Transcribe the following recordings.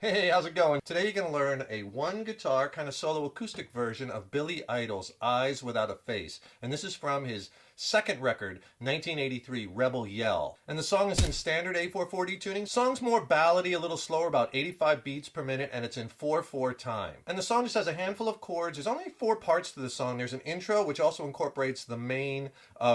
Hey, how's it going? Today you're going to learn a one guitar kind of solo acoustic version of Billy Idol's Eyes Without a Face. And this is from his second record, 1983, Rebel Yell. And the song is in standard A440 tuning. Song's more ballady, a little slower, about 85 beats per minute, and it's in 4/4 time. And the song just has a handful of chords. There's only 4 parts to the song. There's an intro, which also incorporates the main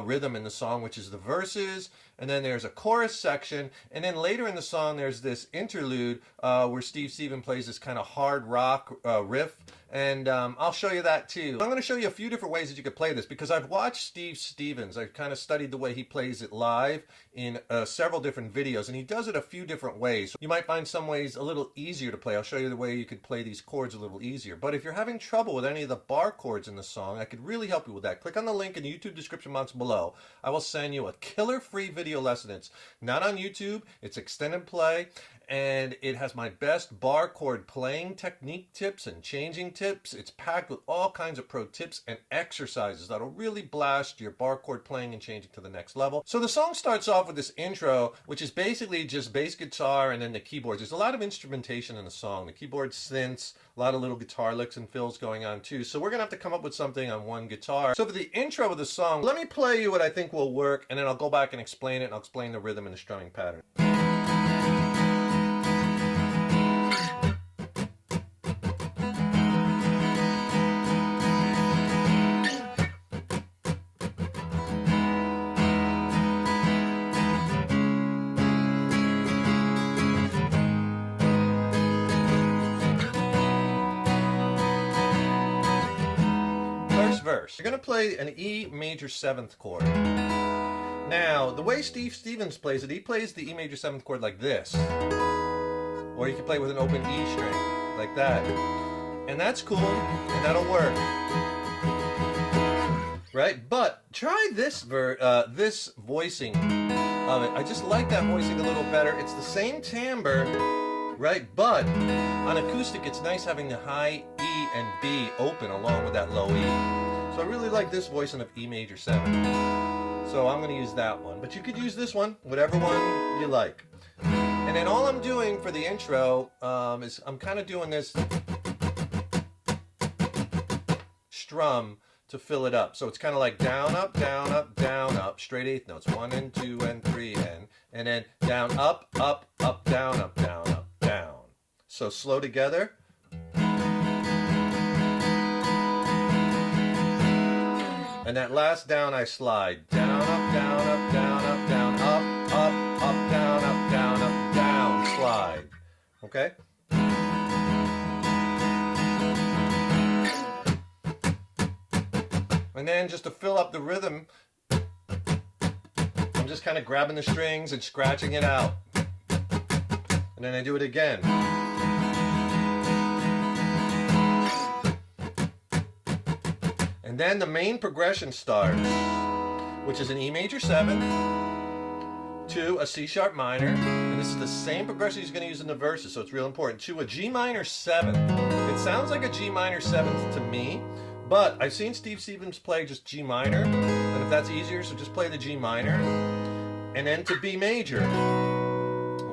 rhythm in the song, which is the verses. And then there's a chorus section. And then later in the song, there's this interlude where Steve Stevens plays this kind of hard rock riff, and I'll show you that too. I'm going to show you a few different ways that you could play this because I've watched Steve Stevens. I've kind of studied the way he plays it live in several different videos, and he does it a few different ways. You might find some ways a little easier to play. I'll show you the way you could play these chords a little easier. But if you're having trouble with any of the bar chords in the song, I could really help you with that. Click on the link in the YouTube description box below. I will send you a killer free video lesson. It's not on YouTube, it's extended play, and it has my best bar chord playing technique tips and changing tips. It's packed with all kinds of pro tips and exercises that'll really blast your bar chord playing and changing to the next level. So the song starts off with this intro, which is basically just bass guitar and then the keyboards. There's a lot of instrumentation in the song. The keyboard synths, a lot of little guitar licks and fills going on too. So we're gonna have to come up with something on one guitar. So for the intro of the song, let me play you what I think will work, and then I'll go back and explain it, and I'll explain the rhythm and the strumming pattern. Verse. You're going to play an E major 7th chord. Now, the way Steve Stevens plays it, he plays the E major 7th chord like this. Or you can play with an open E string, like that. And that's cool, and that'll work. Right? But try this this voicing of it. I just like that voicing a little better. It's the same timbre, right? But on acoustic, it's nice having the high E and B open along with that low E. So I really like this voicing of E major 7. So I'm going to use that one. But you could use this one, whatever one you like. And then all I'm doing for the intro is I'm kind of doing this strum to fill it up. So it's kind of like down, up, down, up, down, up, straight 8th notes. 1 and 2 and 3 and then down, up, up, up, down, up, down, up, down. So slow together. And that last down I slide. Down, up, down, up, down, up, down, up, up, up, down, up, down, up, down, slide. Okay? And then just to fill up the rhythm, I'm just kind of grabbing the strings and scratching it out. And then I do it again. And then the main progression starts, which is an E major 7th to a C sharp minor, and this is the same progression he's going to use in the verses, so it's real important, to a G minor 7th. It sounds like a G minor 7th to me, but I've seen Steve Stevens play just G minor, and if that's easier, so just play the G minor, and then to B major.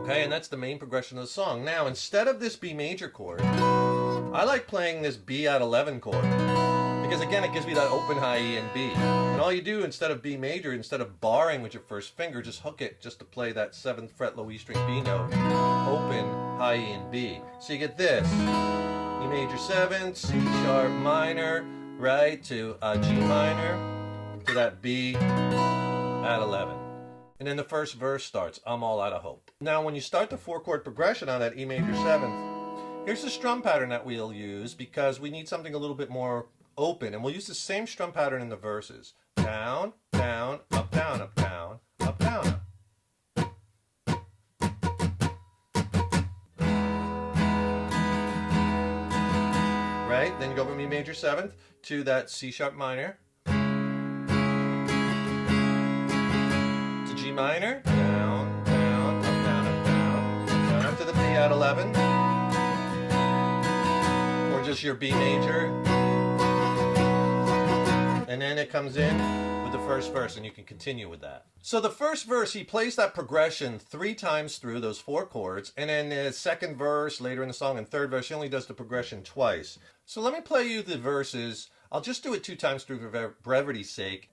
Okay, and that's the main progression of the song. Now, instead of this B major chord, I like playing this B at 11 chord. Because again, it gives me that open high E and B. And all you do instead of B major, instead of barring with your first finger, just hook it just to play that 7th fret low E string B note. Open, high E and B. So you get this. E major 7th, C sharp minor, right, to a G minor, to that B at 11. And then the first verse starts, I'm all out of hope. Now when you start the 4-chord progression on that E major 7th, here's the strum pattern that we'll use because we need something a little bit more open, and we'll use the same strum pattern in the verses. Down, down, up, down, up, down, up, down, up. Right? Then you go from E major 7th to that C sharp minor, to G minor, down, down, up, down, up, down, down up to the B at 11, or just your B major. And then it comes in with the the first verse and you can continue with that. So the first verse, he plays that progression 3 times through those 4 chords, and then the second verse, later in the song, and third verse, he only does the progression twice. So let me play you the verses. I'll just do it 2 times through for brevity's sake.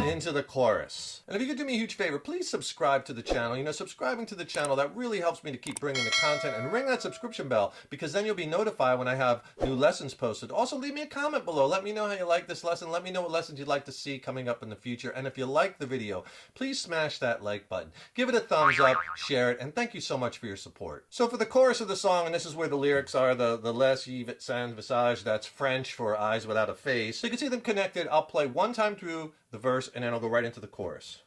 Into the chorus. And if you could do me a huge favor, please subscribe to the channel. You know, subscribing to the channel, that really helps me to keep bringing the content, and ring that subscription bell, because then you'll be notified when I have new lessons posted. Also, leave me a comment below. Let me know how you like this lesson. Let me know what lessons you'd like to see coming up in the future. And if you like the video, please smash that like button. Give it a thumbs up, share it, and thank you so much for your support. So for the chorus of the song, and this is where the lyrics are, the Les yeux sans visage, that's French for eyes without a face. So you can see them connected. I'll play 1 time through the verse, and then I'll go right into the chorus.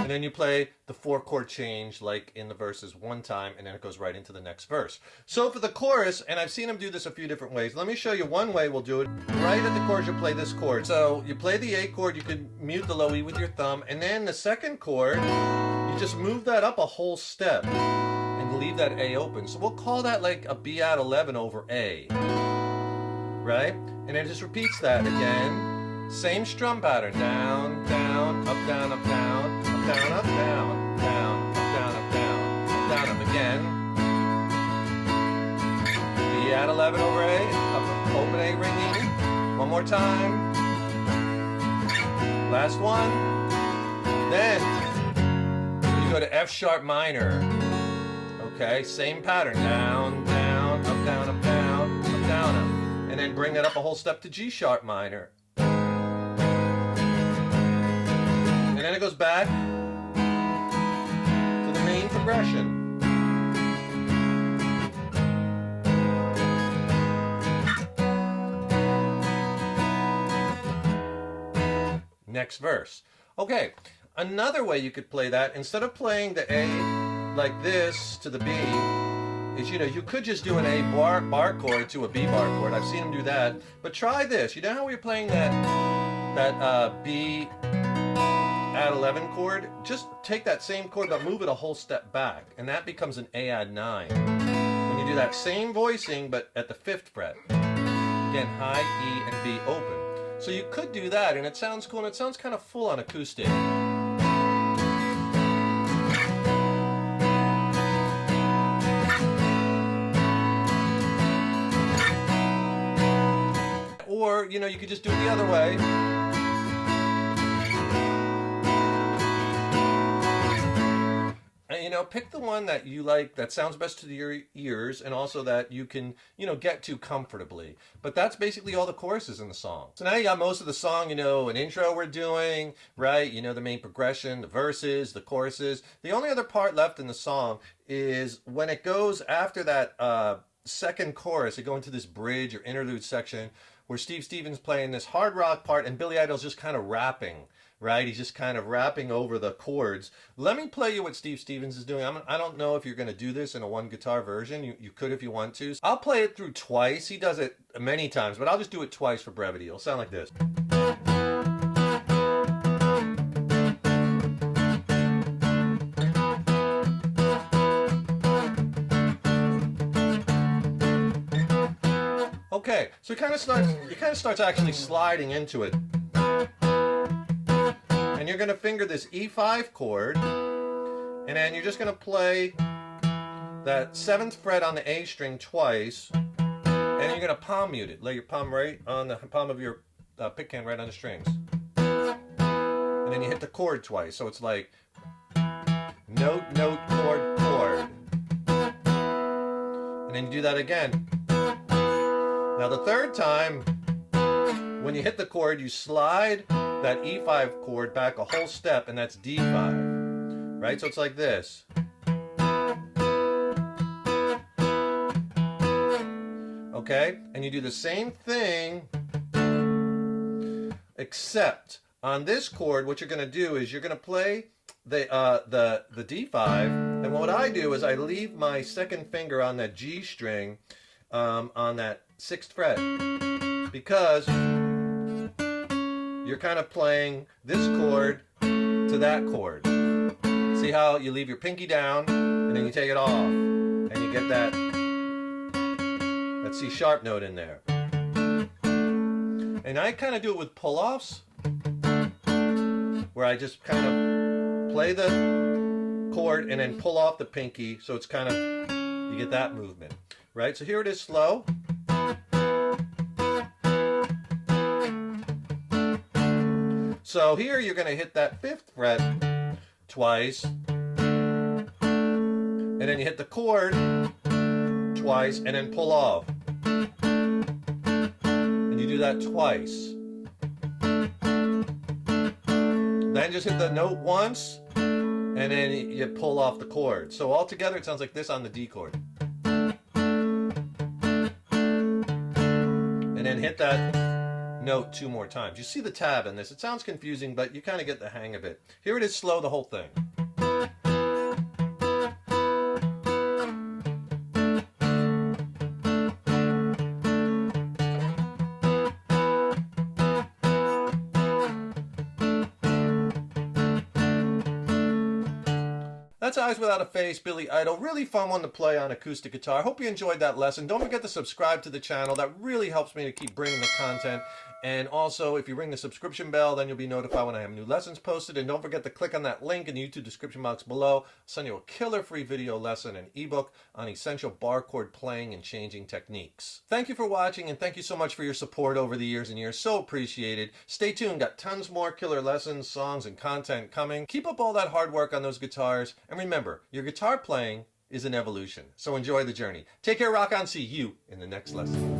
And then you play the 4 chord change like in the verses 1 time, and then it goes right into the next verse. So for the chorus, and I've seen him do this a few different ways. Let me show you one way we'll do it. Right at the chorus, you play this chord. So you play the A chord, you can mute the low E with your thumb, and then the second chord, you just move that up a whole step and leave that A open. So we'll call that like a B add 11 over A, right? And then it just repeats that again. Same strum pattern, down, down, up, down, up, down, up, down, up, down, down, up, down, up, down, up, down, up again. B add 11 over A, up, open A ringing. One more time. Last one. Then you go to F sharp minor. Okay, same pattern, down, down, up, down, up, down, up, down, up. And then bring that up a whole step to G sharp minor. And then it goes back to the main progression. Next verse. Okay, another way you could play that, instead of playing the A like this to the B, is, you know, you could just do an A bar chord to a B bar chord. I've seen him do that. But try this. You know how we were playing that B add 11 chord? Just take that same chord but move it a whole step back, and that becomes an A add 9. When you do that same voicing but at the 5th fret. Again, high, E, and B open. So you could do that, and it sounds cool, and it sounds kind of full on acoustic. Or, you know, you could just do it the other way. And, you know, pick the one that you like, that sounds best to your ears, and also that you can, you know, get to comfortably. But that's basically all the choruses in the song. So now you got most of the song, you know, an intro we're doing, right? You know, the main progression, the verses, the choruses. The only other part left in the song is when it goes after that second chorus, you go into this bridge or interlude section where Steve Stevens playing this hard rock part and Billy Idol's just kind of rapping, right? He's just kind of rapping over the chords. Let me play you what Steve Stevens is doing. I don't know if you're going to do this in a 1 guitar version. You could if you want to. I'll play it through twice. He does it many times, but I'll just do it twice for brevity. It'll sound like this. Okay, so it kind of starts actually sliding into it. And you're going to finger this E5 chord, and then you're just going to play that 7th fret on the A string twice, and you're going to palm mute it. Lay your palm right on the palm of your pick hand right on the strings. And and then you hit the chord twice. So it's like note, note, chord, chord. And then you do that again. Now the third time, when you hit the chord, you slide that E5 chord back a whole step, and that's D5. Right? So it's like this. Okay? And you do the same thing, except on this chord, what you're going to do is you're going to play the D5, and what I do is I leave my second finger on that G string on that 6th fret, because you're kind of playing this chord to that chord. See how you leave your pinky down and then you take it off and you get that C sharp note in there. And I kind of do it with pull-offs, where I just kind of play the chord and then pull off the pinky, so it's kind of, you get that movement, right? So here it is slow. So here you're going to hit that 5th fret twice, and then you hit the chord twice and then pull off. And you do that twice. Then just hit the note once, and then you pull off the chord. So all together it sounds like this on the D chord. And then hit that note 2 more times. You see the tab in this. It sounds confusing, but you kind of get the hang of it. Here it is slow, the whole thing. That's Eyes Without a Face, Billy Idol. Really fun one to play on acoustic guitar. Hope you enjoyed that lesson. Don't forget to subscribe to the channel. That really helps me to keep bringing the content. And also, if you ring the subscription bell, then you'll be notified when I have new lessons posted. And don't forget to click on that link in the YouTube description box below. I'll send you a killer free video lesson and ebook on essential bar chord playing and changing techniques. Thank you for watching, and thank you so much for your support over the years and years. So appreciated. Stay tuned. Got tons more killer lessons, songs, and content coming. Keep up all that hard work on those guitars. And remember, your guitar playing is an evolution. So enjoy the journey. Take care, rock on. See you in the next lesson.